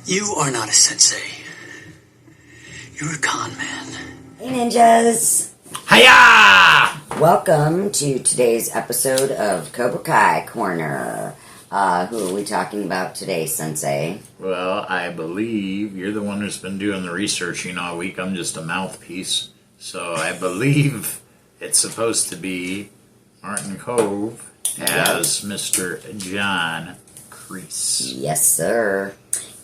You are not a sensei. You're a con man. Hey ninjas! Hiya! Welcome to today's episode of Cobra Kai Corner. Who are we talking about today, Sensei? Well, I believe you're the one who's been doing the researching all week. I'm just a mouthpiece. So I believe it's supposed to be Martin Kove as Mr. John Kreese. Yes, sir.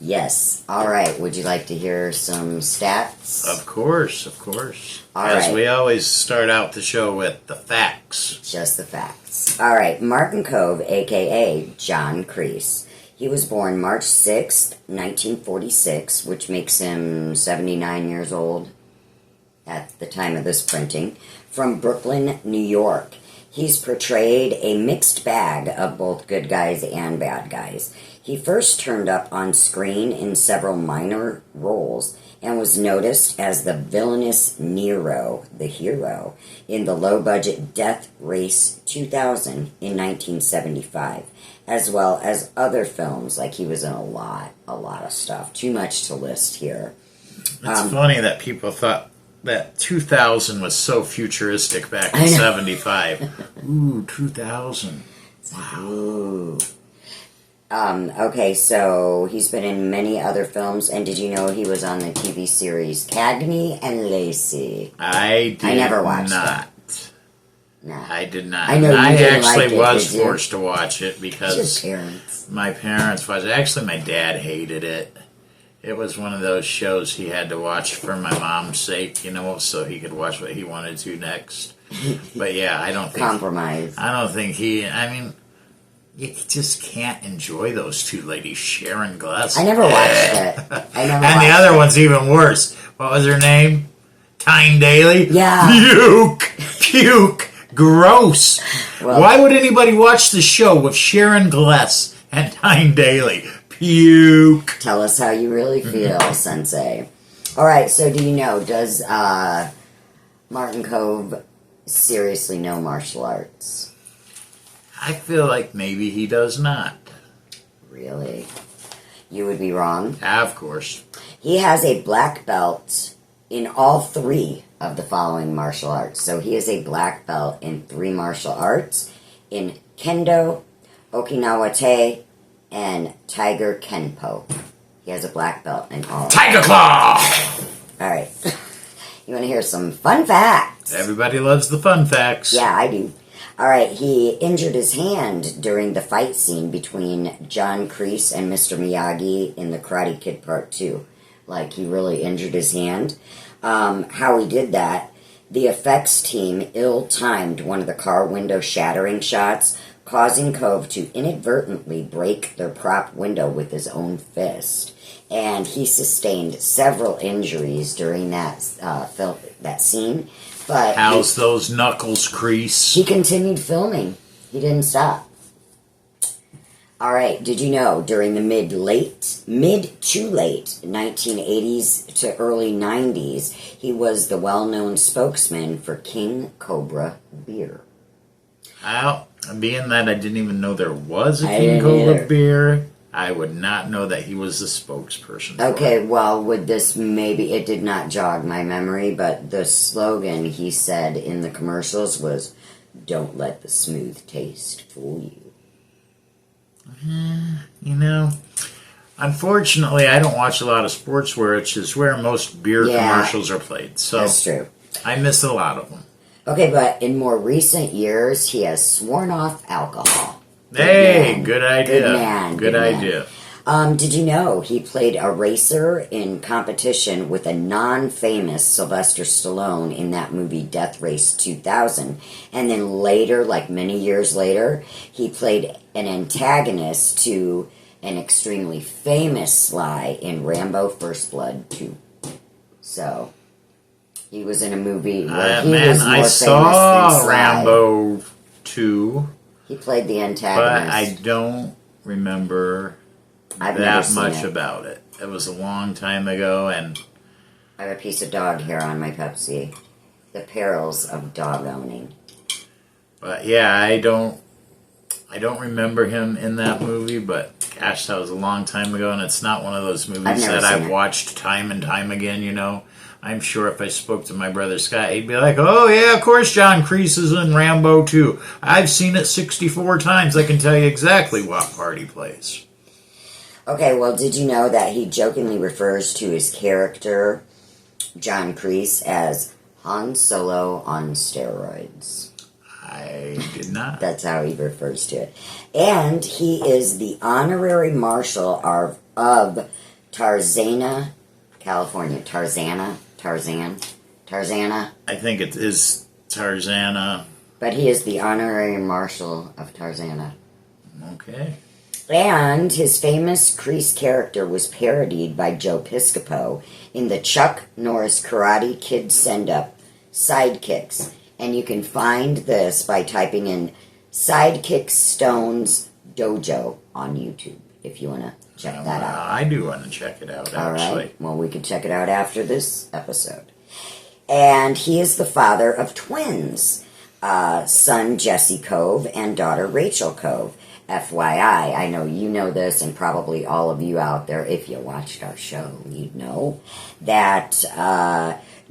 Yes. All right. Would you like to hear some stats? Of course, of course. All As right. we always start out the show with the facts. Just the facts. All right. Martin Kove, a.k.a. John Kreese. He was born March 6th, 1946, which makes him 79 years old at the time of this printing, from Brooklyn, New York. He's portrayed a mixed bag of both good guys and bad guys. He first turned up on screen in several minor roles and was noticed as the villainous Nero, the hero, in the low-budget Death Race 2000 in 1975, as well as other films. Like, he was in a lot of stuff. Too much to list here. It's funny that people thought that 2000 was so futuristic back in 75. Ooh, 2000. Wow. Ooh. Okay, so he's been in many other films, and did you know he was on the TV series Cagney and Lacey? I never watched not. that. No. I did not. I know you I didn't actually like it, was did you? forced to watch it because Your parents. my parents watched it. Actually, my dad hated it. It was one of those shows he had to watch for my mom's sake, you know, so he could watch what he wanted to next. But yeah, I don't think... Compromise. I don't think he... I mean, you just can't enjoy those two ladies sharing glass. I never watched it. And the other one's even worse. What was her name? Tyne Daly? Yeah. Puke. Gross. Well, why would anybody watch the show with Sharon Gless and Tyne Daly? Puke. Tell us how you really feel, Sensei. All right, so do you know, does Martin Kove seriously know martial arts? I feel like maybe he does not. Really? You would be wrong. Of course. He has a black belt in all three of the following martial arts. So he is a black belt in 3 martial arts, in Kendo, Okinawa Te, and Tiger Kenpo. He has a black belt in all. Tiger Claw! All right. You want to hear some fun facts? Everybody loves the fun facts. Yeah, I do. All right, he injured his hand during the fight scene between John Kreese and Mr. Miyagi in The Karate Kid Part 2. Like, he really injured his hand. How he did that, the effects team ill-timed one of the car window shattering shots, causing Kove to inadvertently break their prop window with his own fist. And he sustained several injuries during that scene. But how's those knuckles, Kreese? he continued filming. He didn't stop. All right, did you know during the mid to late 1980s to early 90s, he was the well-known spokesman for King Cobra beer? Well, being that I didn't even know there was a I King didn't Cobra either. beer, I would not know that he was the spokesperson for Okay, it. well, with this, maybe it did not jog my memory, but the slogan he said in the commercials was, "Don't let the smooth taste fool you." You know, unfortunately, I don't watch a lot of sports which is where most beer commercials are played. So That's true. I miss a lot of them. Okay, but in more recent years, he has sworn off alcohol. Hey, man. good idea. Good man. Good man. idea. Did you know he played a racer in competition with a non-famous Sylvester Stallone in that movie Death Race 2000? And then later, like many years later, he played an antagonist to an extremely famous Sly in Rambo First Blood 2. So, he was in a movie where he was more I famous saw than Sly. Rambo 2, He played the but antagonist. I don't remember I've never that seen much it. about it. It was a long time ago, and I have a piece of dog hair on my Pepsi. The perils of dog owning. but yeah, I don't remember him in that movie, but Gosh, that was a long time ago, and it's not one of those movies never that seen I've it. watched time and time again, you know. I'm sure if I spoke to my brother Scott, he'd be like, oh, yeah, of course John Kreese is in Rambo 2. I've seen it 64 times. I can tell you exactly what part he plays. Okay, well, did you know that he jokingly refers to his character, John Kreese, as Han Solo on steroids? I did not. That's how he refers to it. And he is the honorary marshal of Tarzana, California. Tarzana? I think it is Tarzana. But he is the honorary marshal of Tarzana. Okay. And his famous Kreese character was parodied by Joe Piscopo in the Chuck Norris Karate Kid Send-Up Sidekicks. And you can find this by typing in Sidekick Stones Dojo on YouTube, if you want to check that out. I do want to check it out, actually. All right. Well, we can check it out after this episode. And he is the father of twins, son Jesse Kove and daughter Rachel Kove. FYI, I know you know this, and probably all of you out there, if you watched our show, you'd know that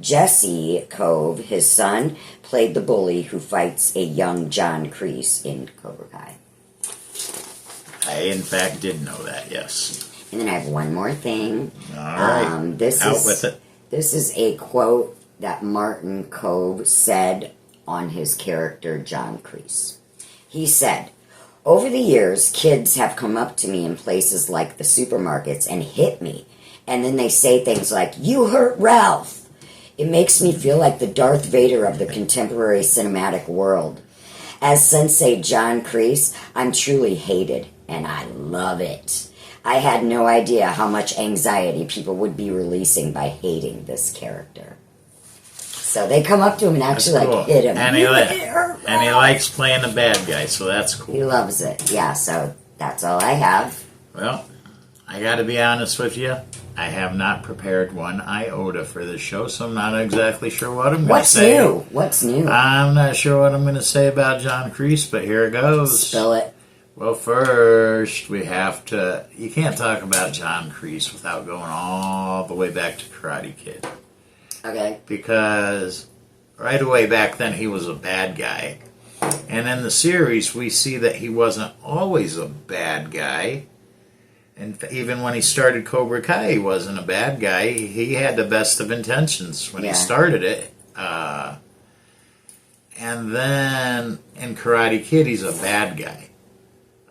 Jesse Kove, his son, played the bully who fights a young John Kreese in Cobra Kai. I, in fact, did know that, yes. And then I have one more thing. All right. With it. This is a quote that Martin Kove said on his character, John Kreese. He said, over the years, kids have come up to me in places like the supermarkets and hit me. And then they say things like, you hurt Ralph. It makes me feel like the Darth Vader of the contemporary cinematic world. As Sensei John Kreese, I'm truly hated, and I love it. I had no idea how much anxiety people would be releasing by hating this character. So they come up to him and actually cool. like hit him. And he likes playing the bad guy, so that's cool. He loves it. Yeah, so that's all I have. Well, I got to be honest with you. I have not prepared one iota for this show, so I'm not exactly sure what I'm going to say. What's new? I'm not sure what I'm going to say about John Kreese, but here it goes. Spill it. Well, first, we have to... You can't talk about John Kreese without going all the way back to Karate Kid. Okay. Because right away back then, he was a bad guy. And in the series, we see that he wasn't always a bad guy. And even when he started Cobra Kai, he wasn't a bad guy. He had the best of intentions when he started it. And then in Karate Kid, he's a bad guy.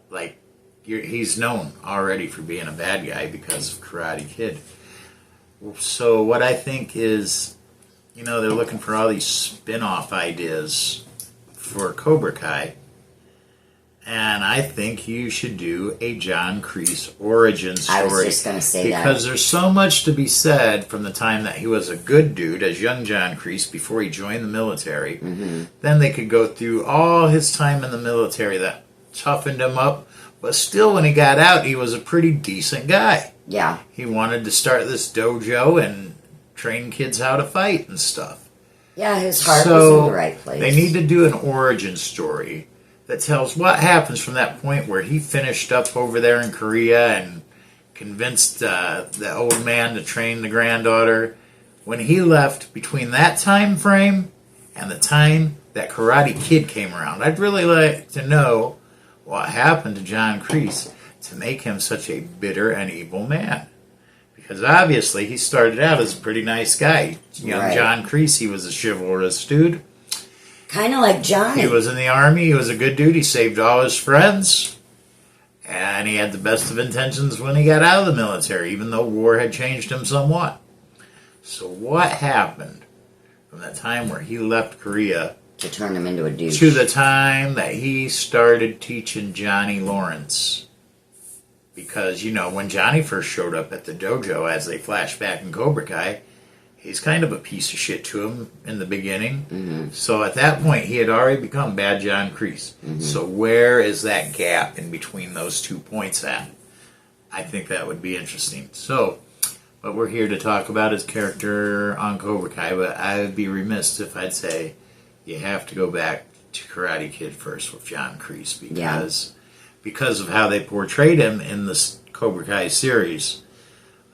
Like, he's known already for being a bad guy because of Karate Kid. So what I think is, you know, they're looking for all these spin-off ideas for Cobra Kai. And I think you should do a John Kreese origin story. I was just going to say that. Because there's so much to be said from the time that he was a good dude as young John Kreese before he joined the military. Mm-hmm. Then they could go through all his time in the military that toughened him up. But still, when he got out, he was a pretty decent guy. Yeah. He wanted to start this dojo and train kids how to fight and stuff. Yeah, his heart was in the right place. They need to do an origin story that tells what happens from that point where he finished up over there in Korea and convinced the old man to train the granddaughter. When he left, between that time frame and the time that Karate Kid came around, I'd really like to know what happened to John Kreese to make him such a bitter and evil man. Because obviously he started out as a pretty nice guy. Young John Kreese, he was a chivalrous dude. Kind of like Johnny. He was in the army. He was a good dude. He saved all his friends. And he had the best of intentions when he got out of the military, even though war had changed him somewhat. So what happened from that time where he left Korea to turn him into a douche to the time that he started teaching Johnny Lawrence? Because, you know, when Johnny first showed up at the dojo, as they flash back in Cobra Kai, he's kind of a piece of shit to him in the beginning. Mm-hmm. So at that point, he had already become bad John Kreese. Mm-hmm. So where is that gap in between those 2 points at? I think that would be interesting. So, what we're here to talk about is character on Cobra Kai, but I would be remiss if I'd say you have to go back to Karate Kid first with John Kreese, because because of how they portrayed him in the Cobra Kai series,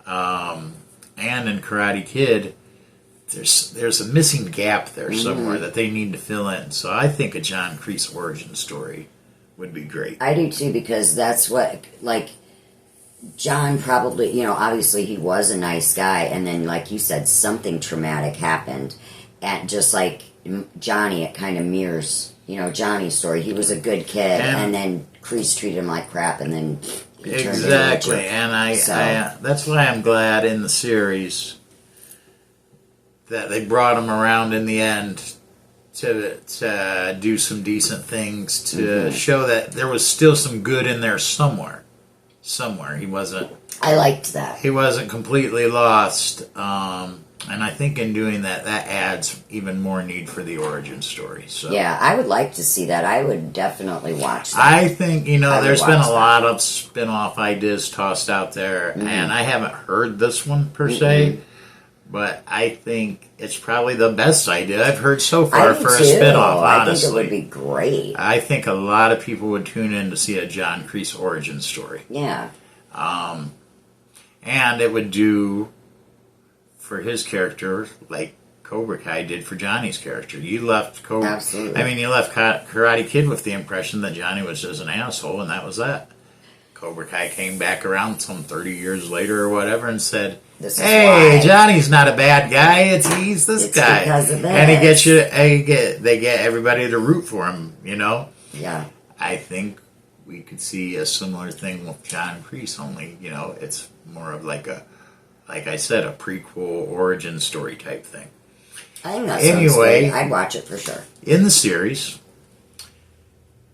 and in Karate Kid. There's a missing gap there somewhere that they need to fill in. So I think a John Kreese origin story would be great. I do too, because that's what, like, John probably, you know, obviously he was a nice guy, and then, like you said, something traumatic happened. And just like Johnny, it kind of mirrors, you know, Johnny's story. He was a good kid, and then Kreese treated him like crap, and then he turned into a jerk. And I that's why I'm glad in the series that they brought him around in the end to do some decent things, to show that there was still some good in there somewhere. He wasn't... I liked that. He wasn't completely lost. And I think in doing that, that adds even more need for the origin story. So yeah, I would like to see that. I would definitely watch that. I think, you know, there's been a lot of spin-off ideas tossed out there, and I haven't heard this one per se. But I think it's probably the best idea I've heard so far for a spinoff, honestly. I think it would be great. I think a lot of people would tune in to see a John Kreese origin story. Yeah. And it would do for his character like Cobra Kai did for Johnny's character. You left Absolutely. I mean, you left Karate Kid with the impression that Johnny was just an asshole, and that was that. Cobra Kai came back around some 30 years later or whatever and said, "Hey, Johnny's not a bad guy. He's this guy." Because of that. And he gets you. They get everybody to root for him. You know. Yeah. I think we could see a similar thing with John Kreese. Only, you know, it's more of like I said, a prequel origin story type thing. I think that sounds good. I'd watch it for sure. In the series,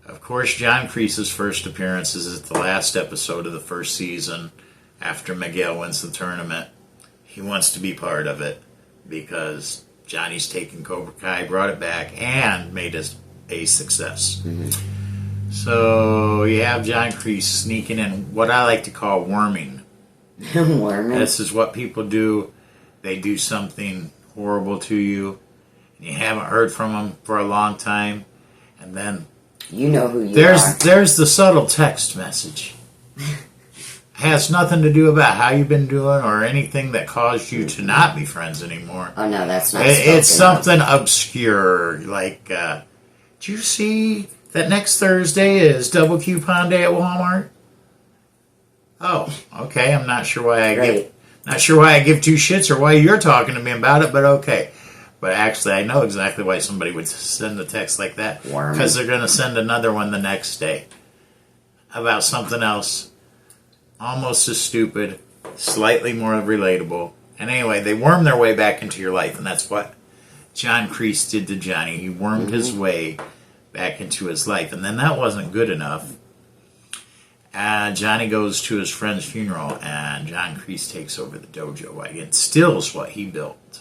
of course, John Kreese's first appearance is at the last episode of the first season after Miguel wins the tournament. He wants to be part of it because Johnny's taken Cobra Kai, brought it back, and made it a success. So you have John Kreese sneaking in what I like to call worming. Worming? This is what people do. They do something horrible to you, and you haven't heard from them for a long time, and then you know who you are. There's the subtle text message. Has nothing to do about how you've been doing or anything that caused you to not be friends anymore. Oh no, that's not. It's something obscure, like, did you see that next Thursday is double coupon day at Walmart? Oh, okay. I'm not sure why I give two shits or why you're talking to me about it, but okay. But actually, I know exactly why somebody would send a text like that. Because they're going to send another one the next day about something else, almost as stupid, slightly more relatable. And anyway, they worm their way back into your life, and that's what John Kreese did to Johnny. He wormed his way back into his life, and then that wasn't good enough. Johnny goes to his friend's funeral, and John Kreese takes over the dojo and steals what he built.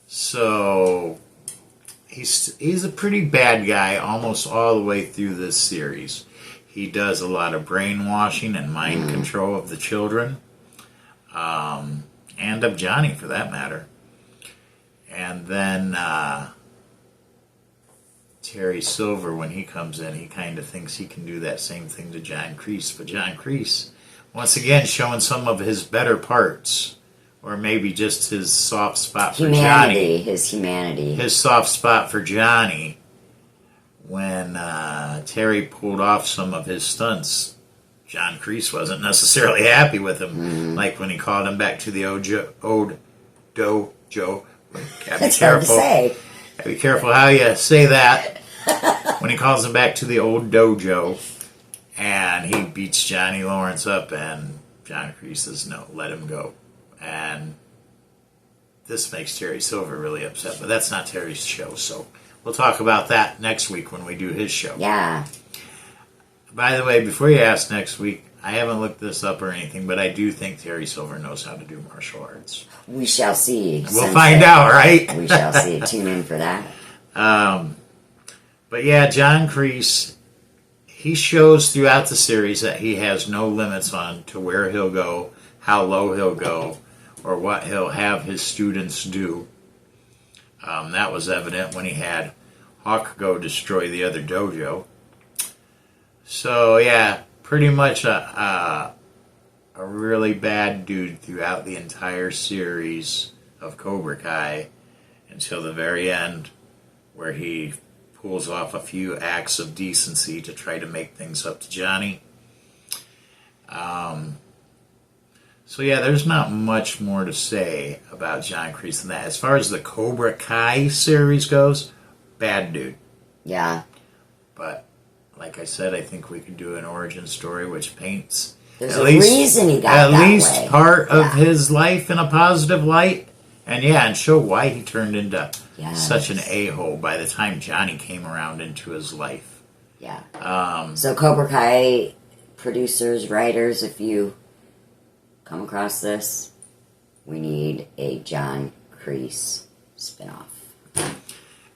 So he's a pretty bad guy almost all the way through this series. He does a lot of brainwashing and mind control of the children, and of Johnny for that matter. And then Terry Silver, when he comes in, he kind of thinks he can do that same thing to John Kreese. But John Kreese, once again, showing some of his better parts. Or maybe just his soft spot for Johnny. His humanity. His soft spot for Johnny. When Terry pulled off some of his stunts, John Kreese wasn't necessarily happy with him. Like when he called him back to the old dojo. That's hard to say. Gotta be careful how you say that. When he calls him back to the old dojo, and he beats Johnny Lawrence up, and John Kreese says, "No, let him go." And this makes Terry Silver really upset, but that's not Terry's show, so we'll talk about that next week when we do his show. Yeah. By the way, before you ask next week, I haven't looked this up or anything, but I do think Terry Silver knows how to do martial arts. We shall see. We'll find out, right? We shall see. Tune in for that. But yeah, John Kreese, he shows throughout the series that he has no limits on to where he'll go, how low he'll go, or what he'll have his students do. That was evident when he had Hawk go destroy the other dojo. So yeah, pretty much a really bad dude throughout the entire series of Cobra Kai until the very end, where he pulls off a few acts of decency to try to make things up to Johnny. So yeah, there's not much more to say about John Kreese than that. As far as the Cobra Kai series goes, bad dude. Yeah. But like I said, I think we could do an origin story which paints There's a reason he got that least way. part of his life in a positive light. And show why he turned into such an a-hole by the time Johnny came around into his life. Yeah. So Cobra Kai producers, writers, if you come across this, we need a John Kreese spinoff.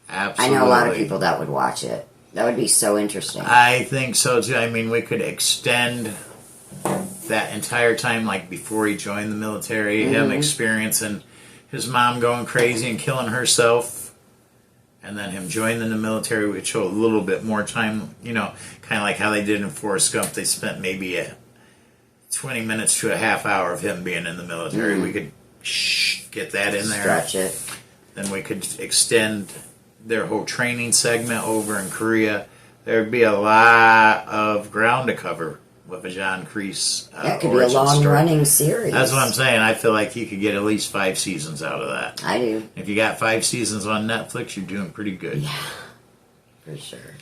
Absolutely. I know a lot of people that would watch it. That would be so interesting. I think so too. I mean, we could extend that entire time, like before he joined the military, him experiencing his mom going crazy and killing herself, and then him joining the military would show a little bit more time, kind of like how they did in Forrest Gump. They spent maybe 20 minutes to a half hour of him being in the military. We could get that in there. Stretch it. Then we could extend their whole training segment over in Korea. There'd be a lot of ground to cover with a John Kreese That could be a long-running series. That's what I'm saying. I feel like you could get at least 5 seasons out of that. I do. If you got 5 seasons on Netflix, you're doing pretty good. Yeah, for sure.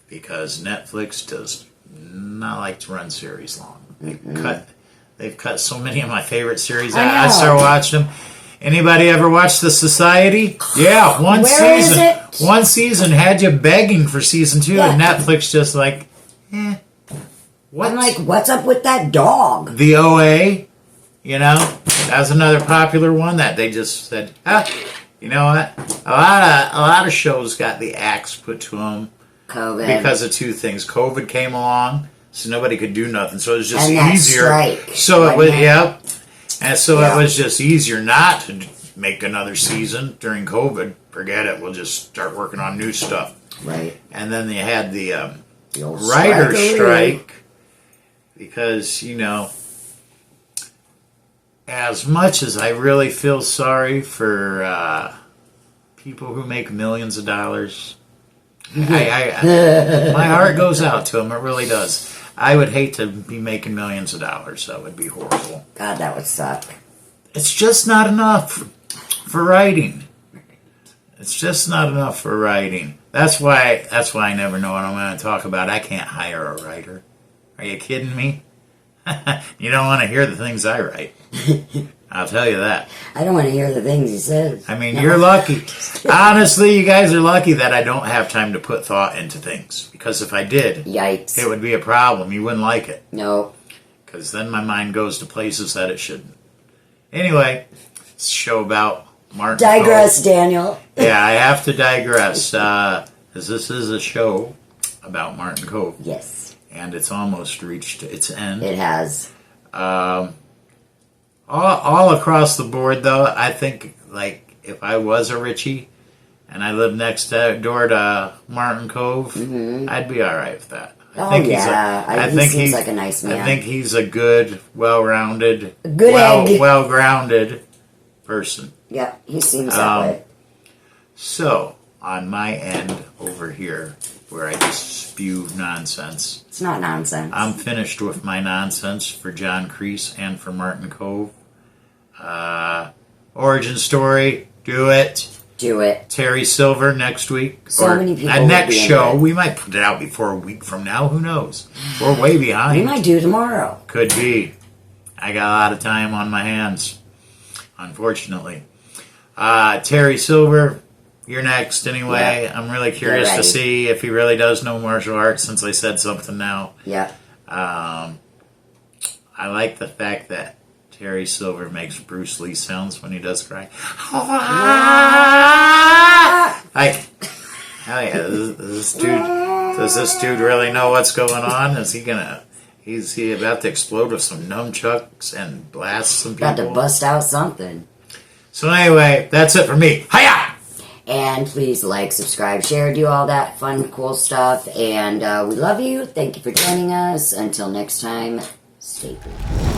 Because Netflix does not like to run series long. They've cut so many of my favorite series out. I started watching them. Anybody ever watch The Society? Yeah, one Where season. is it? One season had you begging for season 2, and Netflix just like, what? I'm like, what's up with that dog? The OA, that's another popular one that they just said, you know what? A lot of shows got the axe put to them COVID. because of 2 things. COVID came along, so nobody could do nothing, so it was just And that easier. strike, So it was, and so Yeah. it was just easier not to make another season during COVID. Forget it. We'll just start working on new stuff. Right. And then they had the old writer's strike. strike because, as much as I really feel sorry for people who make millions of dollars, my heart goes out to them. It really does. I would hate to be making millions of dollars. That would be horrible. God, that would suck. It's just not enough for writing. It's just not enough for writing. That's why I never know what I'm going to talk about. I can't hire a writer. Are you kidding me? You don't want to hear the things I write. I'll tell you that. I don't want to hear the things he says. I mean, you're lucky. Honestly, you guys are lucky that I don't have time to put thought into things. Because if I did, Yikes. it would be a problem. You wouldn't like it. No. Because then my mind goes to places that it shouldn't. Anyway, it's a show about Martin Digress, Cove. Daniel. Yeah, I have to digress. Because this is a show about Martin Cove. Yes. And it's almost reached its end. It has. All across the board, though, I think, like, if I was a Richie and I lived next door to Martin Cove, I'd be all right with that. He seems like a nice man. I think he's a good, well-rounded, egg. well-grounded person. Yeah, he seems that way. So, on my end over here, where I just spew nonsense, It's not nonsense. I'm finished with my nonsense for John Kreese and for Martin Cove. Origin story, do it. Do it. Terry Silver next week. So many people would next be into show. it. We might put it out before a week from now. Who knows? We're way behind. We might do tomorrow. Could be. I got a lot of time on my hands, unfortunately. Terry Silver, you're next anyway. Yeah. I'm really curious to see if he really does know martial arts since I said something now. Yeah. I like the fact that Terry Silver makes Bruce Lee sounds when he does cry. Like, hell yeah, does this dude really know what's going on? Is he about to explode with some nunchucks and blast some people? About to bust out something. So anyway, that's it for me. Hiya! And please like, subscribe, share, do all that fun, cool stuff. And we love you. Thank you for joining us. Until next time, stay cool.